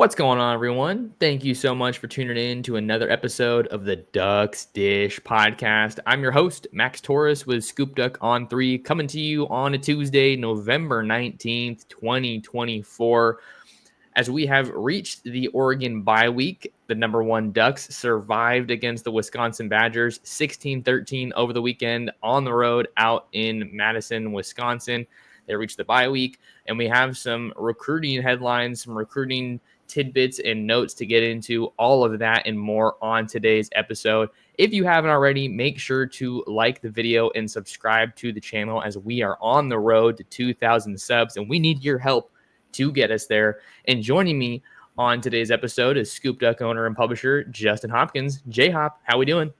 What's going on, everyone? Thank you so much for tuning in to another episode of the Ducks Dish podcast. I'm your host, Max Torres with Scoop Duck on 3, coming to you on a Tuesday, November 19th, 2024. As we have reached the Oregon bye week, the number one Ducks survived against the Wisconsin Badgers 16-13 over the weekend on the road out in Madison, Wisconsin. They reached the bye week, and we have some recruiting headlines, some recruiting tidbits and notes to get into, all of that and more on today's episode. If you haven't already, make sure to like the video and subscribe to the channel as we are on the road to 2,000 subs, and we need your help to get us there. And joining me on today's episode is Scoop Duck owner and publisher Justin Hopkins. J-Hop, how we doing?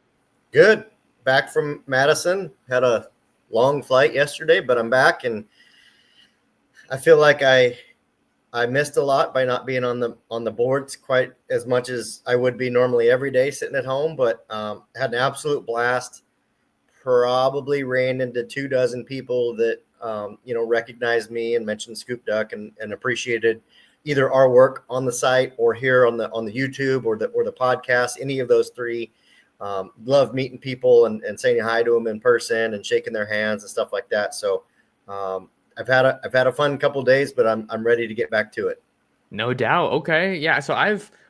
Good. Back from Madison. Had a long flight yesterday, but I'm back, and I feel like I missed a lot by not being on the boards quite as much as I would be normally every day sitting at home, but had an absolute blast. Probably ran into 24 people that recognized me and mentioned Scoop Duck and appreciated either our work on the site or here on the YouTube or the podcast. Any of those three. Love meeting people and saying hi to them in person and shaking their hands and stuff like that. So I've had a fun couple days, but I'm ready to get back to it. No doubt. Okay. Yeah. So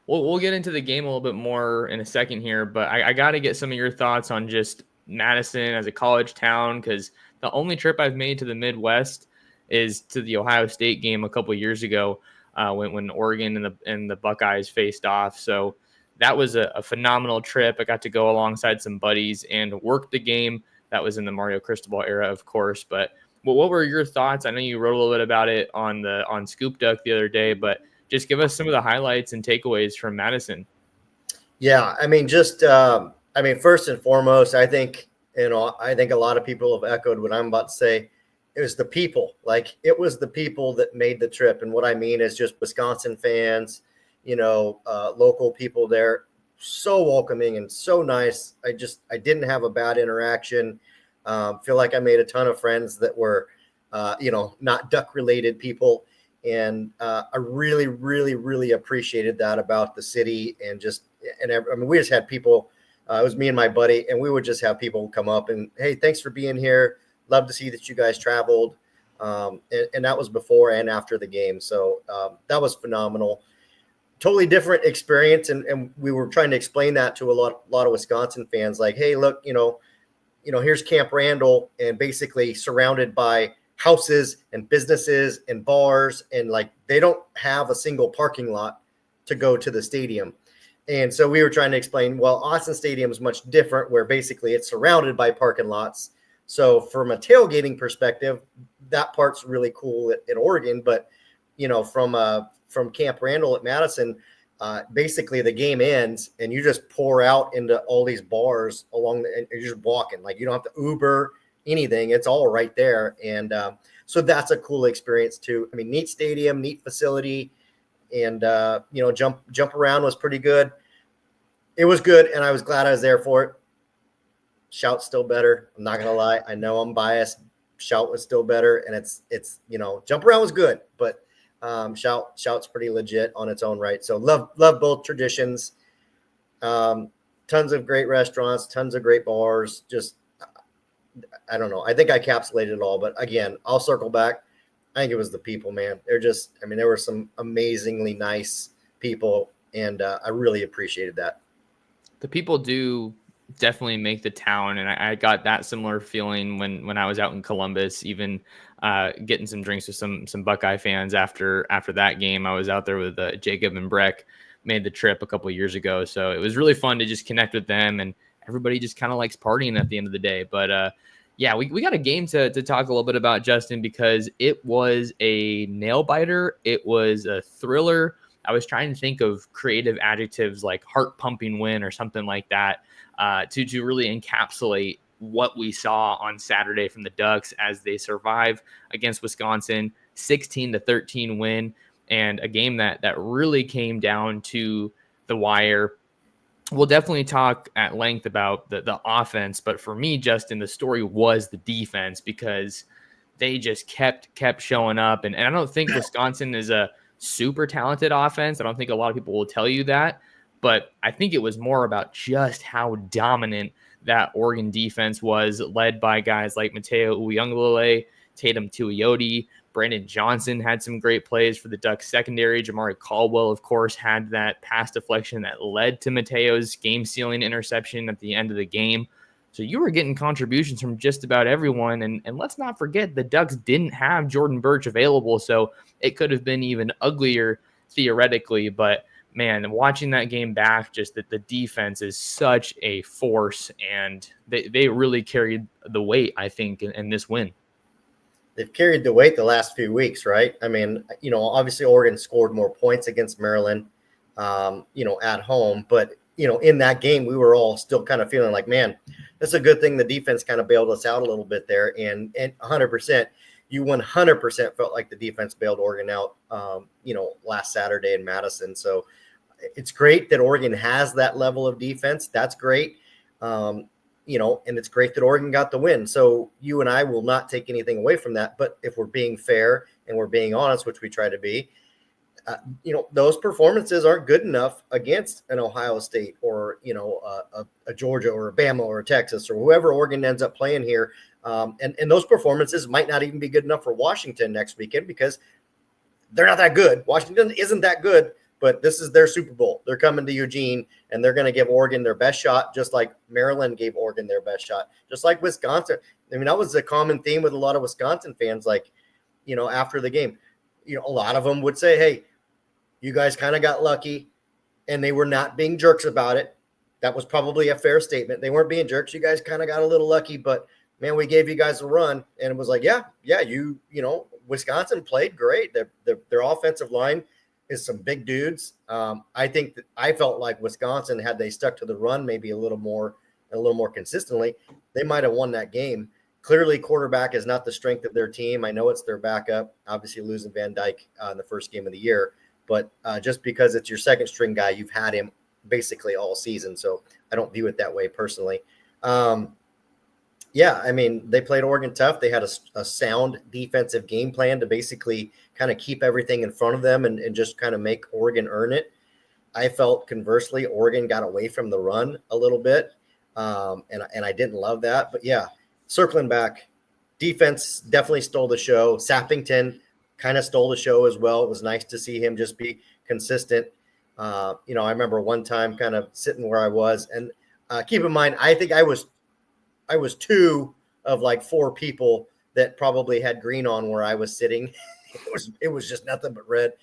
we'll get into the game a little bit more in a second here, but I got to get some of your thoughts on just Madison as a college town, because the only trip I've made to the Midwest is to the Ohio State game a couple of years ago when Oregon and the Buckeyes faced off. So that was a phenomenal trip. I got to go alongside some buddies and work the game. That was in the Mario Cristobal era, of course. But what were your thoughts? I know you wrote a little bit about it on Scoop Duck the other day, but just give us some of the highlights and takeaways from Madison. Yeah, I mean, first and foremost, I think a lot of people have echoed what I'm about to say. It was the people. Like, it was the people that made the trip. And what I mean is just Wisconsin fans, local people there, so welcoming and so nice. I didn't have a bad interaction. Feel like I made a ton of friends that were, not duck related people. And I really, really, really appreciated that about the city. And we just had people, it was me and my buddy, and we would just have people come up and, hey, thanks for being here. Love to see that you guys traveled. And that was before and after the game. So that was phenomenal. Totally different experience. And we were trying to explain that to a lot of Wisconsin fans, like, hey, look, here's Camp Randall, and basically surrounded by houses and businesses and bars. And like, they don't have a single parking lot to go to the stadium. And so we were trying to explain, well, Austin Stadium is much different, where basically it's surrounded by parking lots. So from a tailgating perspective, that part's really cool at Oregon. But, from Camp Randall at Madison, basically the game ends and you just pour out into all these bars and you're just walking. Like, you don't have to Uber anything. It's all right there. And so that's a cool experience too. I mean, neat stadium, neat facility, and jump around was pretty good. It was good, and I was glad I was there for it. Shout's still better. I'm not gonna lie. I know I'm biased. Shout was still better, and it's jump around was good, but shout's pretty legit on its own right. So love both traditions. Tons of great restaurants, tons of great bars. Just, I don't know. I think I encapsulated it all, but again, I'll circle back. I think it was the people, man. There were some amazingly nice people, and I really appreciated that. The people do definitely make the town, and I got that similar feeling when I was out in Columbus, even getting some drinks with some Buckeye fans after that game. I was out there with Jacob and Breck, made the trip a couple of years ago, so it was really fun to just connect with them, and everybody just kind of likes partying at the end of the day. But yeah, we got a game to talk a little bit about, Justin, because it was a nail biter. It was a thriller. I was trying to think of creative adjectives like heart pumping win or something like that to really encapsulate what we saw on Saturday from the Ducks as they survive against Wisconsin, 16-13 win, and a game that really came down to the wire. We'll definitely talk at length about the offense, but for me, Justin, the story was the defense, because they just kept showing up. And I don't think Wisconsin is a super talented offense. I don't think a lot of people will tell you that, but I think it was more about just how dominant that Oregon defense was, led by guys like Mateo Uyunglele, Tatum Tuioti. Brandon Johnson had some great plays for the Ducks secondary. Jamari Caldwell, of course, had that pass deflection that led to Mateo's game-sealing interception at the end of the game. So you were getting contributions from just about everyone. And let's not forget the Ducks didn't have Jordan Birch available, so it could have been even uglier theoretically. But man, watching that game back, just that the defense is such a force, and they really carried the weight, I think, in this win. They've carried the weight the last few weeks, right? I mean, obviously Oregon scored more points against Maryland, at home. But, in that game, we were all still kind of feeling like, man, that's a good thing the defense kind of bailed us out a little bit there. And 100%, you 100% felt like the defense bailed Oregon out, last Saturday in Madison. So it's great that Oregon has that level of defense. That's great. And it's great that Oregon got the win. So you and I will not take anything away from that. But if we're being fair and we're being honest, which we try to be, those performances aren't good enough against an Ohio State or, a Georgia or a Bama or a Texas or whoever Oregon ends up playing here. And those performances might not even be good enough for Washington next weekend because they're not that good. Washington isn't that good. But this is their Super Bowl. They're coming to Eugene, and they're going to give Oregon their best shot, just like Maryland gave Oregon their best shot, just like Wisconsin. I mean, that was a common theme with a lot of Wisconsin fans, after the game. A lot of them would say, hey, you guys kind of got lucky, and they were not being jerks about it. That was probably a fair statement. They weren't being jerks. You guys kind of got a little lucky, but, man, we gave you guys a run. And it was like, Wisconsin played great. Their offensive line is some big dudes. I think that I felt like Wisconsin, had they stuck to the run maybe a little more consistently, they might have won that game. Clearly, quarterback is not the strength of their team. I know it's their backup, obviously losing Van Dyke in the first game of the year. But just because it's your second string guy, you've had him basically all season. So I don't view it that way personally. They played Oregon tough. They had a sound defensive game plan to basically kind of keep everything in front of them and just kind of make Oregon earn it. I felt conversely, Oregon got away from the run a little bit, and I didn't love that. But yeah, circling back, defense definitely stole the show. Sappington kind of stole the show as well. It was nice to see him just be consistent. I remember one time kind of sitting where I was, and keep in mind, I think I was two of like four people that probably had green on where I was sitting. It was just nothing but red.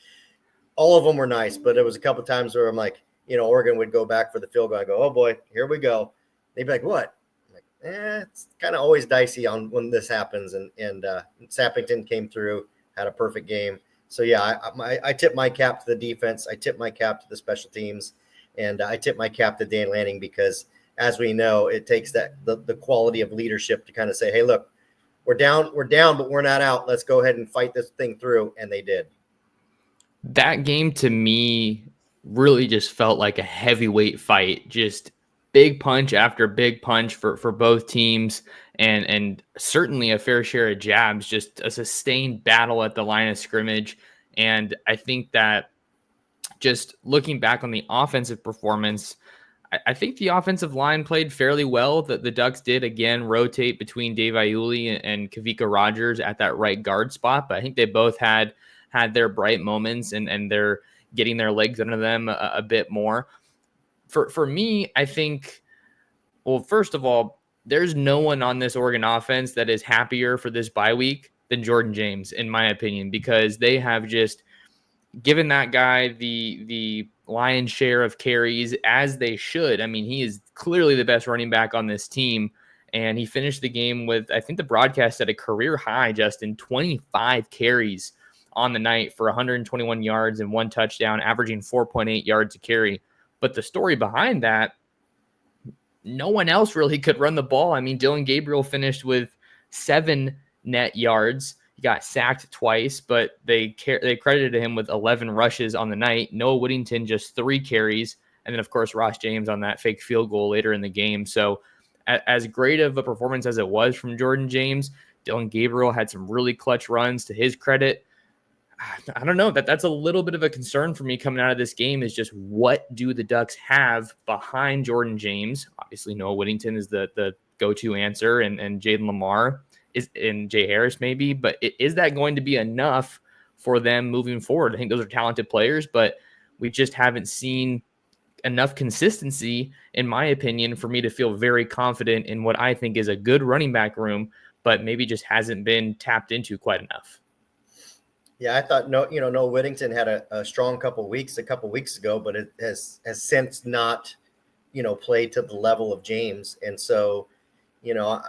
All of them were nice, but it was a couple of times where I'm like, Oregon would go back for the field goal. I go, oh boy, here we go. They'd be like, what? I'm like, it's kind of always dicey on when this happens. And Sappington came through, had a perfect game. So yeah, I tip my cap to the defense. I tip my cap to the special teams, and I tip my cap to Dan Lanning because, as we know, it takes the quality of leadership to kind of say, hey, look, we're down, but we're not out. Let's go ahead and fight this thing through. And they did. That game to me really just felt like a heavyweight fight, just big punch after big punch for both teams, and certainly a fair share of jabs, just a sustained battle at the line of scrimmage. And I think that just looking back on the offensive performance, I think the offensive line played fairly well. The Ducks did, again, rotate between Dave Iuli and Kavika Rogers at that right guard spot, but I think they both had their bright moments, and they're getting their legs under them a bit more. For me, I think, well, first of all, there's no one on this Oregon offense that is happier for this bye week than Jordan James, in my opinion, because they have just given that guy the lion's share of carries, as they should. I mean, he is clearly the best running back on this team, and he finished the game with, I think the broadcast at a career high, Justin, 25 carries on the night for 121 yards and 1 touchdown, averaging 4.8 yards a carry. But the story behind that, no one else really could run the ball. I mean, Dylan Gabriel finished with 7 net yards. He got sacked twice, but they credited him with 11 rushes on the night. Noah Whittington, just 3 carries. And then, of course, Ross James on that fake field goal later in the game. So as great of a performance as it was from Jordan James, Dylan Gabriel had some really clutch runs to his credit. I don't know, that's a little bit of a concern for me coming out of this game, is just what do the Ducks have behind Jordan James? Obviously, Noah Whittington is the go-to answer, and Jaden Lamar is, and Jay Harris maybe, but is that going to be enough for them moving forward? I think those are talented players, but we just haven't seen enough consistency, in my opinion, for me to feel very confident in what I think is a good running back room, but maybe just hasn't been tapped into quite enough. Yeah, I thought Noah Whittington had a strong couple weeks ago, but it has since not, played to the level of James. And so, I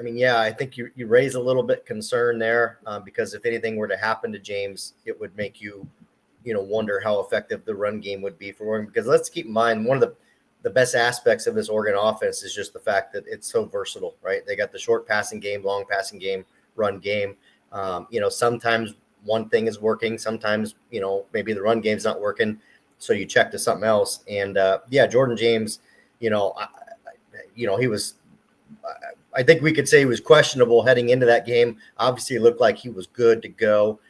mean, yeah, I think you raise a little bit concern there, because if anything were to happen to James, it would make you, wonder how effective the run game would be for Oregon. Because let's keep in mind, one of the best aspects of this Oregon offense is just the fact that it's so versatile, right? They got the short passing game, long passing game, run game. Sometimes one thing is working, sometimes, maybe the run game's not working, so you check to something else. And Jordan James, he was, I think we could say he was questionable heading into that game. Obviously, it looked like he was good to go,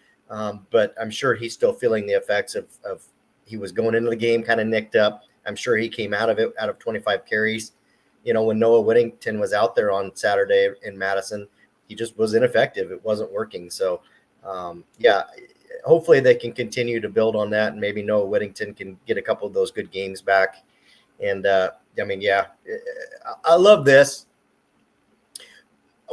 but I'm sure he's still feeling the effects of he was going into the game kind of nicked up. I'm sure he came out of 25 carries. When Noah Whittington was out there on Saturday in Madison, he just was ineffective. It wasn't working. So, hopefully they can continue to build on that, and maybe Noah Whittington can get a couple of those good games back. And I love this.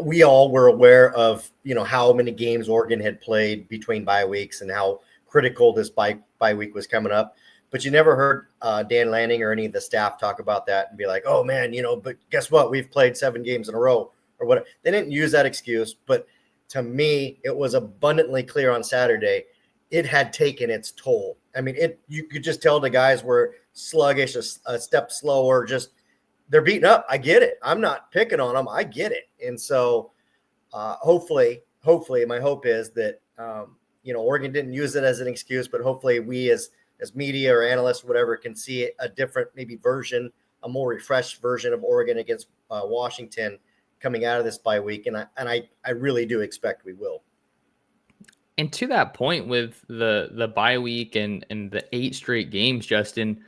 We all were aware of, how many games Oregon had played between bye weeks and how critical this bye week was coming up. But you never heard Dan Lanning or any of the staff talk about that and be like, oh man, but guess what? We've played 7 games in a row or what. They didn't use that excuse, but to me, it was abundantly clear on Saturday. It had taken its toll. I mean, you could just tell the guys were sluggish, a step slower, just they're beaten up. I get it. I'm not picking on them. I get it. And so hopefully my hope is that, Oregon didn't use it as an excuse, but hopefully we as media or analysts, or whatever, can see a different maybe version, a more refreshed version of Oregon against Washington coming out of this bye week. And I really do expect we will. And to that point with the bye week and the 8 straight games, Justin,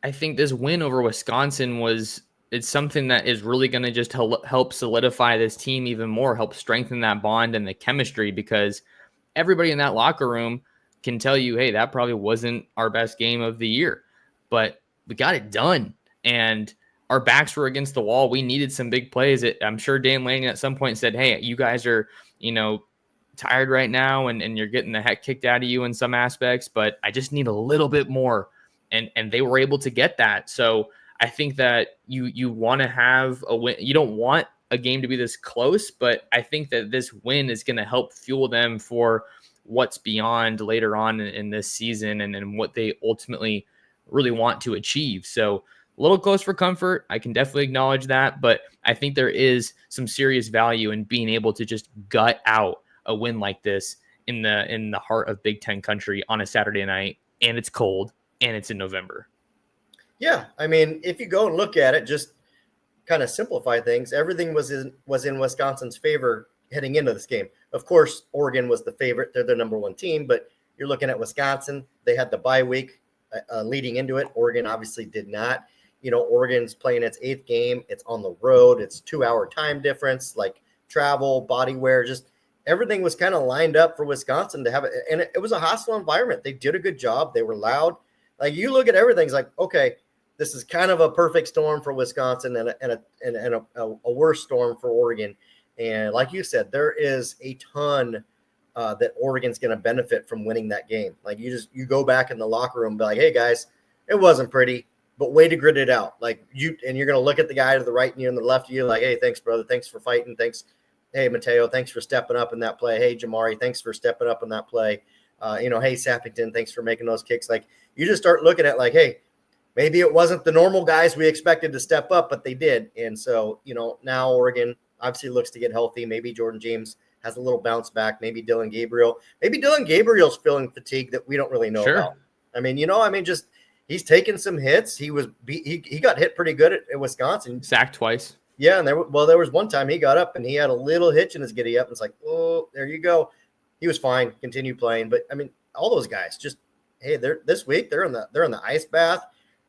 I think this win over Wisconsin it's something that is really going to just help solidify this team even more, help strengthen that bond and the chemistry, because everybody in that locker room can tell you, hey, that probably wasn't our best game of the year, but we got it done. And our backs were against the wall. We needed some big plays. I'm sure Dan Lanning at some point said, hey, you guys are, tired right now and you're getting the heck kicked out of you in some aspects, but I just need a little bit more. And they were able to get that. So I think that you want to have a win. You don't want a game to be this close, but I think that this win is going to help fuel them for what's beyond later on in this season and what they ultimately really want to achieve. So a little close for comfort. I can definitely acknowledge that, but I think there is some serious value in being able to just gut out a win like this in the heart of Big Ten country on a Saturday night, and it's cold and it's in November. Yeah. I mean, if you go and look at it, just kind of simplify things, everything was in Wisconsin's favor heading into this game. Of course, Oregon was the favorite. They're the number 1 team, but you're looking at Wisconsin. They had the bye week leading into it. Oregon obviously did not. Oregon's playing its 8th game. It's on the road. It's 2-hour time difference, like travel, body wear, just everything was kind of lined up for Wisconsin to have it. And it was a hostile environment. They did a good job. They were loud. Like, you look at everything, it's like, okay, this is kind of a perfect storm for Wisconsin and a worse storm for Oregon. And like you said, there is a ton that Oregon's going to benefit from winning that game. Like, you go back in the locker room and be like, hey guys, it wasn't pretty, but way to grit it out. Like, you're going to look at the guy to the right and you and the left of you like, hey, thanks, brother. Thanks for fighting. Thanks. Hey, Mateo, thanks for stepping up in that play. Hey, Jamari, thanks for stepping up in that play. Hey, Sappington, thanks for making those kicks. Like, you just start looking at like, hey, maybe it wasn't the normal guys we expected to step up, but they did. And so, now Oregon obviously looks to get healthy. Maybe Jordan James has a little bounce back. Maybe Dylan Gabriel's feeling fatigue that we don't really know about. I mean, just he's taken some hits. He got hit pretty good at Wisconsin. Sacked twice. Yeah, and there was one time he got up and he had a little hitch in his giddy up. And it's like, oh, there you go. he was fine, continued playing. But I mean, all those guys just, hey, they're this week they're in the ice bath,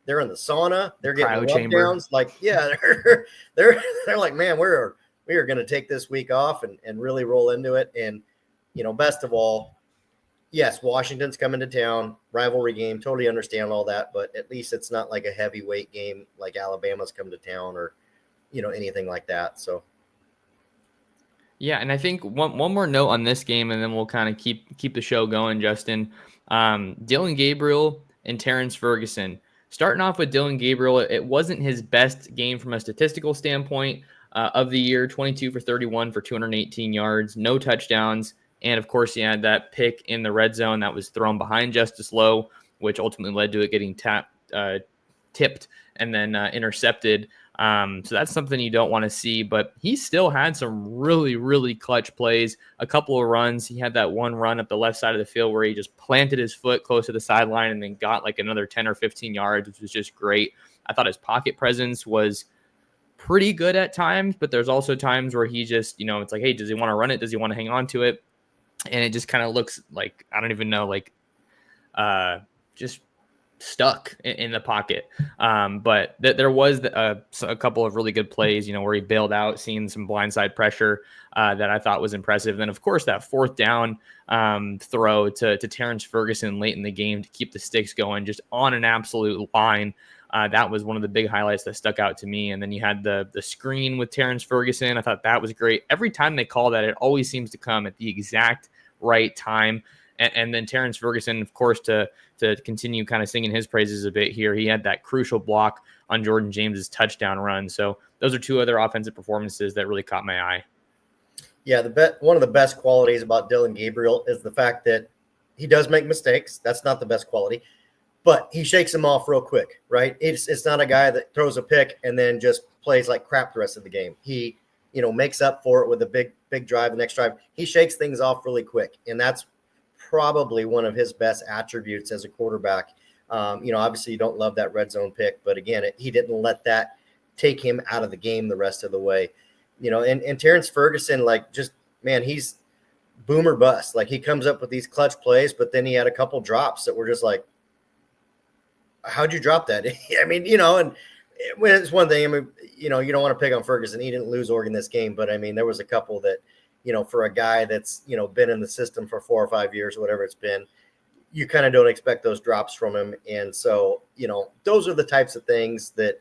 they're in the sauna, they're getting Cryo rub chamber. downs. Like, yeah, they're like, man, we are going to take this week off and really roll into it. And best of all, yes, Washington's coming to town, rivalry game. Totally understand all that, but at least it's not like a heavyweight game like Alabama's come to town or anything like that. So. Yeah, and I think one more note on this game, and then we'll kind of keep the show going, Justin. Dylan Gabriel and Terrence Ferguson. Starting off with Dylan Gabriel, it wasn't his best game from a statistical standpoint of the year. 22 for 31 for 218 yards, no touchdowns, and of course he had that pick in the red zone that was thrown behind Justice Lowe, which ultimately led to it getting tipped and then intercepted. So that's something you don't want to see, but he still had some really, really clutch plays, a couple of runs. He had that one run up the left side of the field where he just planted his foot close to the sideline and then got like another 10 or 15 yards, which was just great. I thought his pocket presence was pretty good at times, but there's also times where he just, it's like, hey, does he want to run it? Does he want to hang on to it? And it just kind of looks like, I don't even know, like just stuck in the pocket. But there was a couple of really good plays, where he bailed out, seeing some blindside pressure that I thought was impressive. Then, of course, that fourth down throw to Terrence Ferguson late in the game to keep the sticks going, just on an absolute line. That was one of the big highlights that stuck out to me. And then you had the screen with Terrence Ferguson. I thought that was great. Every time they call that, it always seems to come at the exact right time. And then Terrence Ferguson, of course, to continue kind of singing his praises a bit here, he had that crucial block on Jordan James's touchdown run. So those are two other offensive performances that really caught my eye. Yeah, one of the best qualities about Dylan Gabriel is the fact that he does make mistakes. That's not the best quality, but he shakes them off real quick, right? It's not a guy that throws a pick and then just plays like crap the rest of the game. He, makes up for it with a big drive, the next drive. He shakes things off really quick, and that's probably one of his best attributes as a quarterback. Obviously you don't love that red zone pick, but again, he didn't let that take him out of the game the rest of the way. And Terrence Ferguson, like, just, man, he's boomer bust. Like, he comes up with these clutch plays, but then he had a couple drops that were just like, how'd you drop that? I mean, and it's one thing. I mean, you don't want to pick on Ferguson. He didn't lose Oregon this game, but I mean, there was a couple that, for a guy that's, been in the system for 4 or 5 years, whatever it's been, you kind of don't expect those drops from him. And so, those are the types of things that,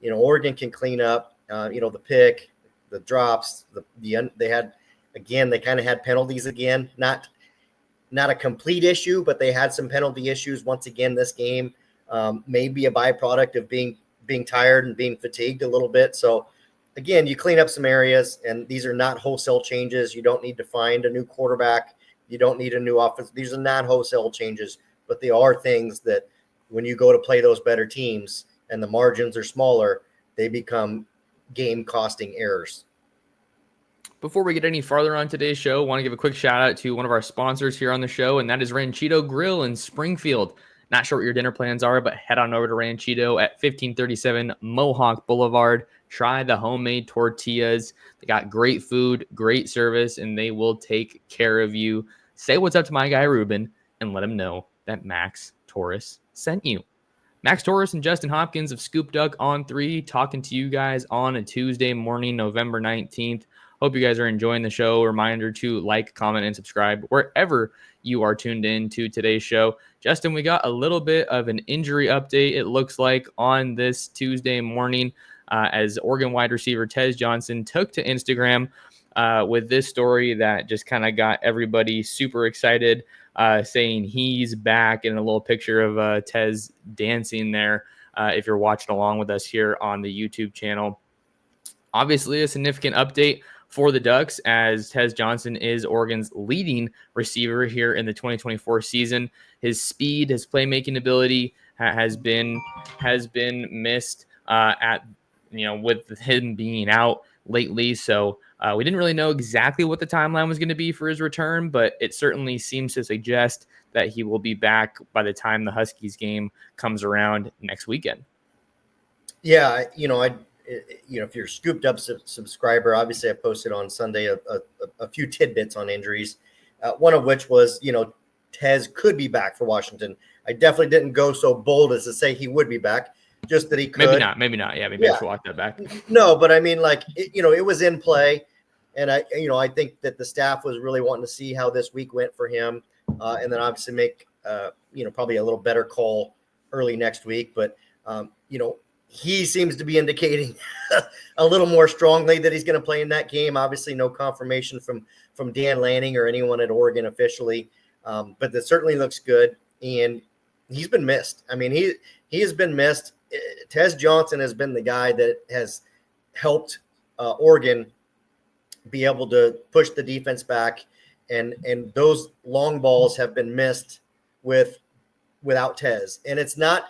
Oregon can clean up, the pick, the drops, they had, again, they kind of had penalties again, not a complete issue, but they had some penalty issues once again this game, maybe a byproduct of being tired and being fatigued a little bit. So, again, you clean up some areas, and these are not wholesale changes. You don't need to find a new quarterback. You don't need a new offense. These are not wholesale changes, but they are things that when you go to play those better teams and the margins are smaller, they become game-costing errors. Before we get any farther on today's show, I want to give a quick shout out to one of our sponsors here on the show, and that is Ranchito Grill in Springfield. Not sure what your dinner plans are, but head on over to Ranchito at 1537 Mohawk Boulevard. Try the homemade tortillas. They got great food, great service, and they will take care of you. Say what's up to my guy Ruben and let him know that Max Torres sent you. Max Torres and Justin Hopkins of Scoop Duck on 3 talking to you guys on a Tuesday morning, November 19th. Hope you guys are enjoying the show. Reminder to like, comment, and subscribe wherever you are tuned in to today's show. Justin, we got a little bit of an injury update, it looks like, on this Tuesday morning as Oregon wide receiver Tez Johnson took to Instagram with this story that just kind of got everybody super excited, saying he's back, and a little picture of Tez dancing there if you're watching along with us here on the YouTube channel. Obviously, a significant update for the Ducks, as Tez Johnson is Oregon's leading receiver here in the 2024 season. His speed, his playmaking ability has been missed with him being out lately. So we didn't really know exactly what the timeline was going to be for his return, but it certainly seems to suggest that he will be back by the time the Huskies game comes around next weekend. Yeah, if you're a Scooped Up subscriber, obviously I posted on Sunday a few tidbits on injuries. one of which was, Tez could be back for Washington. I definitely didn't go so bold as to say he would be back, just that he could. Maybe not. Yeah, maybe I Yeah. should walk that back. No, but I mean, like, it was in play. And I think that the staff was really wanting to see how this week went for him. And then obviously make, probably a little better call early next week. But, he seems to be indicating a little more strongly that he's going to play in that game. Obviously, no confirmation from Dan Lanning or anyone at Oregon officially, but that certainly looks good. And he's been missed. I mean, he has been missed. Tez Johnson has been the guy that has helped Oregon be able to push the defense back, and those long balls have been missed without Tez. And it's not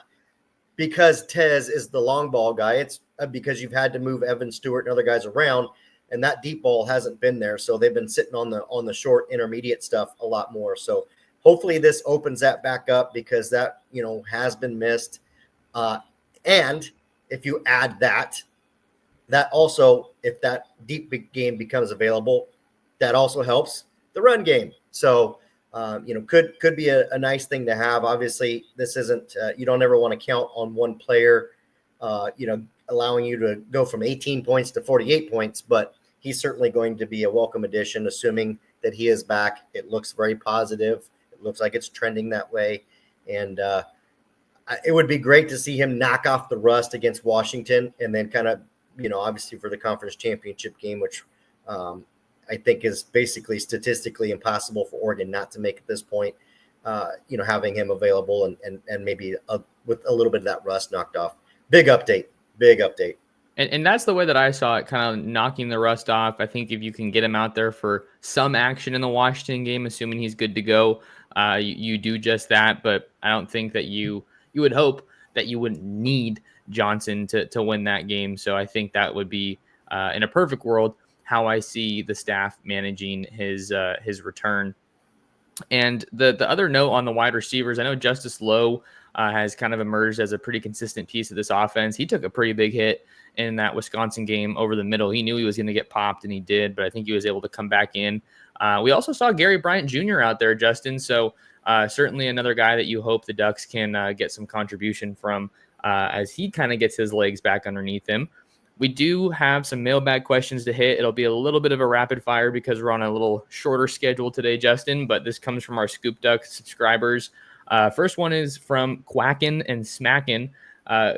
because Tez is the long ball guy. It's because you've had to move Evan Stewart and other guys around, and that deep ball hasn't been there. So they've been sitting on the short intermediate stuff a lot more. So hopefully this opens that back up, because that, has been missed. And if you add that also, if that deep game becomes available, that also helps the run game. So, could be a nice thing to have. Obviously, this isn't, you don't ever want to count on one player, allowing you to go from 18 points to 48 points, but he's certainly going to be a welcome addition, assuming that he is back. It looks very positive. It looks like it's trending that way. And it would be great to see him knock off the rust against Washington, and then kind of, obviously for the conference championship game, which I think is basically statistically impossible for Oregon not to make at this point, having him available and maybe with a little bit of that rust knocked off. Big update. And that's the way that I saw it, kind of knocking the rust off. I think if you can get him out there for some action in the Washington game, assuming he's good to go, you do just that. But I don't think that you would hope that you wouldn't need Johnson to win that game. So I think that would be, in a perfect world, how I see the staff managing his return. And the other note on the wide receivers, I know Justice Lowe has kind of emerged as a pretty consistent piece of this offense. He took a pretty big hit in that Wisconsin game over the middle. He knew he was going to get popped, and he did, but I think he was able to come back in. We also saw Gary Bryant Jr. out there, Justin, so certainly another guy that you hope the Ducks can get some contribution from as he kind of gets his legs back underneath him. We do have some mailbag questions to hit. It'll be a little bit of a rapid fire because we're on a little shorter schedule today, Justin, but this comes from our Scoop Duck subscribers. First one is from Quackin' and Smackin',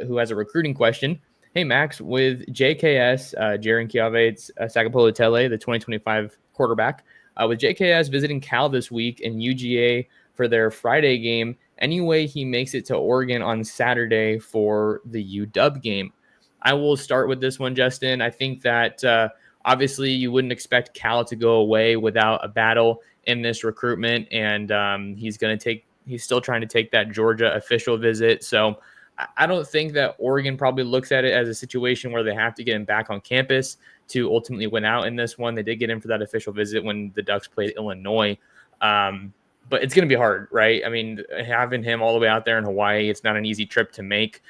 who has a recruiting question. Hey, Max, with JKS, Jaren Kiawate's Sagapolo Tele, the 2025 quarterback, with JKS visiting Cal this week and UGA for their Friday game, anyway he makes it to Oregon on Saturday for the UW game. I will start with this one, Justin. I think that obviously you wouldn't expect Cal to go away without a battle in this recruitment, and he's still trying to take that Georgia official visit. So I don't think that Oregon probably looks at it as a situation where they have to get him back on campus to ultimately win out in this one. They did get him for that official visit when the Ducks played Illinois. But it's going to be hard, right? I mean, having him all the way out there in Hawaii, it's not an easy trip to make.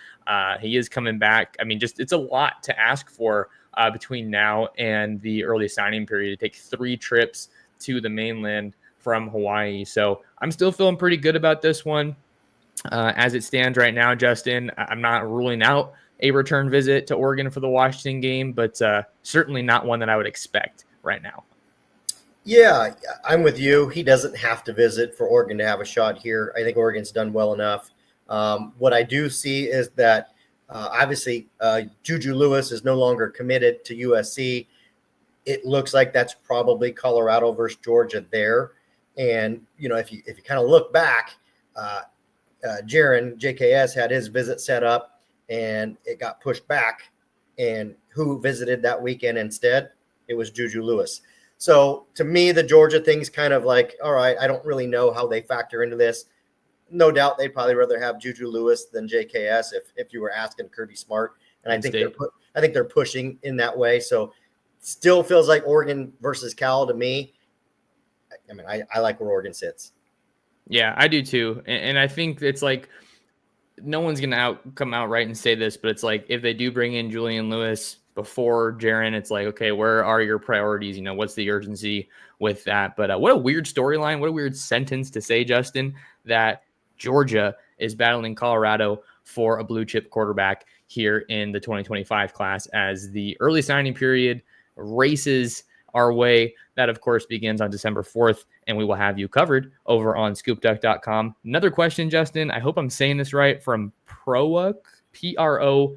He is coming back. I mean, it's a lot to ask for between now and the early signing period to take 3 trips to the mainland from Hawaii. So I'm still feeling pretty good about this one. As it stands right now, Justin, I'm not ruling out a return visit to Oregon for the Washington game, but certainly not one that I would expect right now. Yeah, I'm with you. He doesn't have to visit for Oregon to have a shot here. I think Oregon's done well enough. What I do see is that obviously Juju Lewis is no longer committed to USC. It looks like that's probably Colorado versus Georgia there. And, if you kind of look back, Jaren, JKS, had his visit set up and it got pushed back. And who visited that weekend instead? It was Juju Lewis. So to me, the Georgia thing's kind of like, all right, I don't really know how they factor into this. No doubt they'd probably rather have Juju Lewis than JKS if you were asking Kirby Smart. And I think they're pushing in that way. So still feels like Oregon versus Cal to me. I mean, I like where Oregon sits. Yeah, I do too. And I think it's like no one's going to come out right and say this, but it's like if they do bring in Julian Lewis, before Jaron, it's like, okay, where are your priorities? You know, what's the urgency with that? But what a weird storyline. What a weird sentence to say, Justin, that Georgia is battling Colorado for a blue chip quarterback here in the 2025 class as the early signing period races our way. That, of course, begins on December 4th, and we will have you covered over on scoopduck.com. Another question, Justin, I hope I'm saying this right, from Proaqh, Proaqh.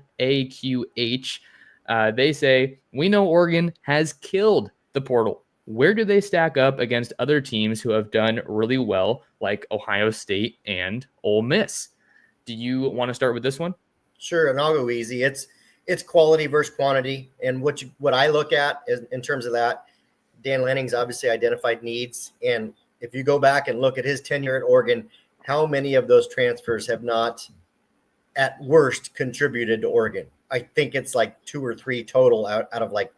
They say, we know Oregon has killed the portal. Where do they stack up against other teams who have done really well, like Ohio State and Ole Miss? Do you want to start with this one? Sure, and I'll go easy. It's quality versus quantity, and what I look at is, in terms of that, Dan Lanning's obviously identified needs, and if you go back and look at his tenure at Oregon, how many of those transfers have not, at worst, contributed to Oregon? I think it's like 2 or 3 total out of like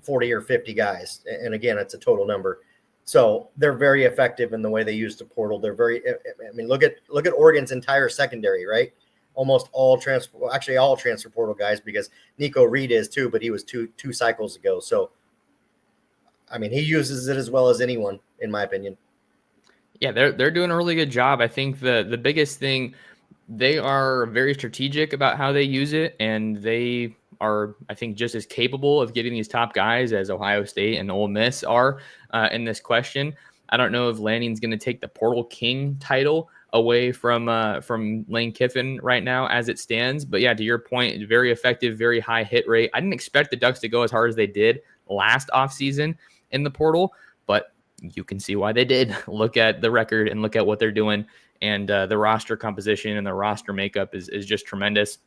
40 or 50 guys, and again, it's a total number. So they're very effective in the way they use the portal. They're very. I mean, look at Oregon's entire secondary, right? Almost all transfer portal guys, because Nico Reed is too, but he was two cycles ago. So, I mean, he uses it as well as anyone, in my opinion. Yeah, they're doing a really good job. I think the biggest thing, they are very strategic about how they use it, and they are, I think, just as capable of getting these top guys as Ohio State and Ole Miss are in this question. I don't know if Lanning's going to take the Portal King title away from Lane Kiffin right now as it stands. But yeah, to your point, very effective, very high hit rate. I didn't expect the Ducks to go as hard as they did last offseason in the portal, but you can see why they did. Look at the record and look at what they're doing. And the roster composition and the roster makeup is just tremendous.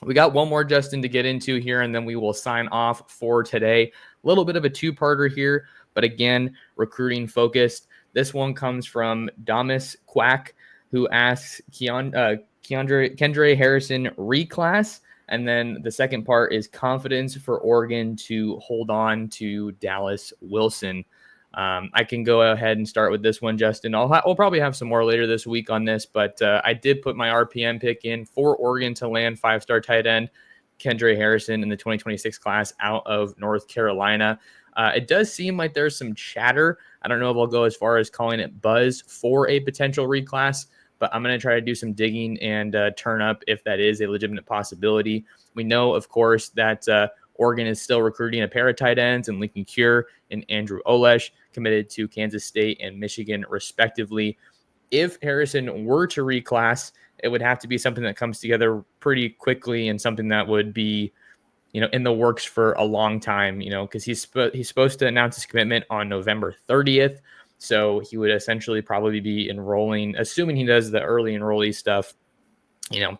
We got one more, Justin, to get into here, and then we will sign off for today. A little bit of a two-parter here, but again, recruiting focused. This one comes from Damas Quack, who asks Kendre Harrison reclass. And then the second part is confidence for Oregon to hold on to Dallas Wilson. I can go ahead and start with this one, Justin. We'll probably have some more later this week on this, but I did put my RPM pick in for Oregon to land 5-star tight end Kendre Harrison in the 2026 class out of North Carolina. It does seem like there's some chatter. I don't know if I'll go as far as calling it buzz for a potential reclass, but I'm going to try to do some digging and turn up if that is a legitimate possibility. We know, of course, that Oregon is still recruiting a pair of tight ends in Lincoln Cure and Andrew Olesh, committed to Kansas State and Michigan, respectively. If Harrison were to reclass, it would have to be something that comes together pretty quickly and something that would be, in the works for a long time, because he's supposed to announce his commitment on November 30th. So he would essentially probably be enrolling, assuming he does the early enrollee stuff,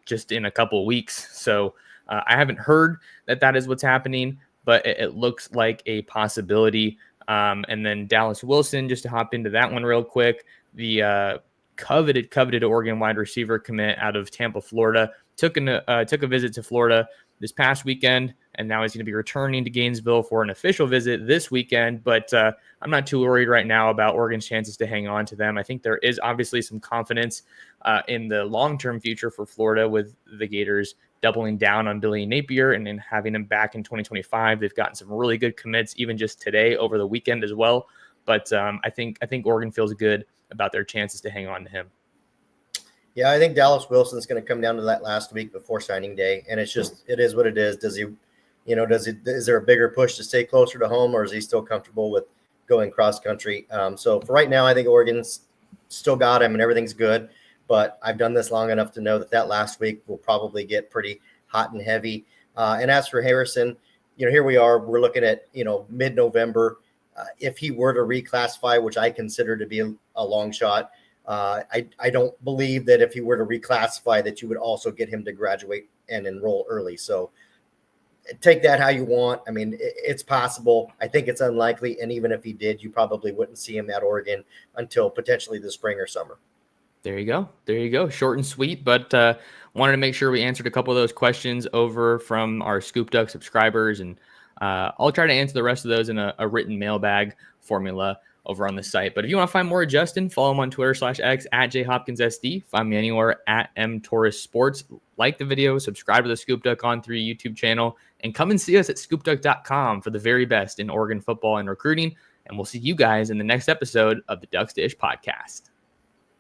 just in a couple of weeks. So I haven't heard that is what's happening, but it looks like a possibility. And then Dallas Wilson, just to hop into that one real quick, the coveted Oregon wide receiver commit out of Tampa, Florida, took a visit to Florida this past weekend, and now he's going to be returning to Gainesville for an official visit this weekend. But I'm not too worried right now about Oregon's chances to hang on to them. I think there is obviously some confidence in the long-term future for Florida with the Gators doubling down on Billy Napier and then having him back in 2025. They've gotten some really good commits even just today over the weekend as well. But I think Oregon feels good about their chances to hang on to him. Yeah, I think Dallas Wilson's going to come down to that last week before signing day, and it is what it is. Does he, is there a bigger push to stay closer to home, or is he still comfortable with going cross country? So for right now, I think Oregon's still got him and everything's good. But I've done this long enough to know that last week will probably get pretty hot and heavy. And as for Harrison, here we are. We're looking at, mid-November. If he were to reclassify, which I consider to be a long shot, I don't believe that if he were to reclassify that you would also get him to graduate and enroll early. So take that how you want. I mean, it's possible. I think it's unlikely. And even if he did, you probably wouldn't see him at Oregon until potentially the spring or summer. There you go. Short and sweet, but wanted to make sure we answered a couple of those questions over from our Scoop Duck subscribers. And I'll try to answer the rest of those in a written mailbag formula over on the site. But if you want to find more of Justin, follow him on Twitter/X at JHopkinsSD. Find me anywhere at MTorresSports. Like the video, subscribe to the Scoop Duck On3 YouTube channel, and come and see us at scoopduck.com for the very best in Oregon football and recruiting. And we'll see you guys in the next episode of the Ducks Dish podcast.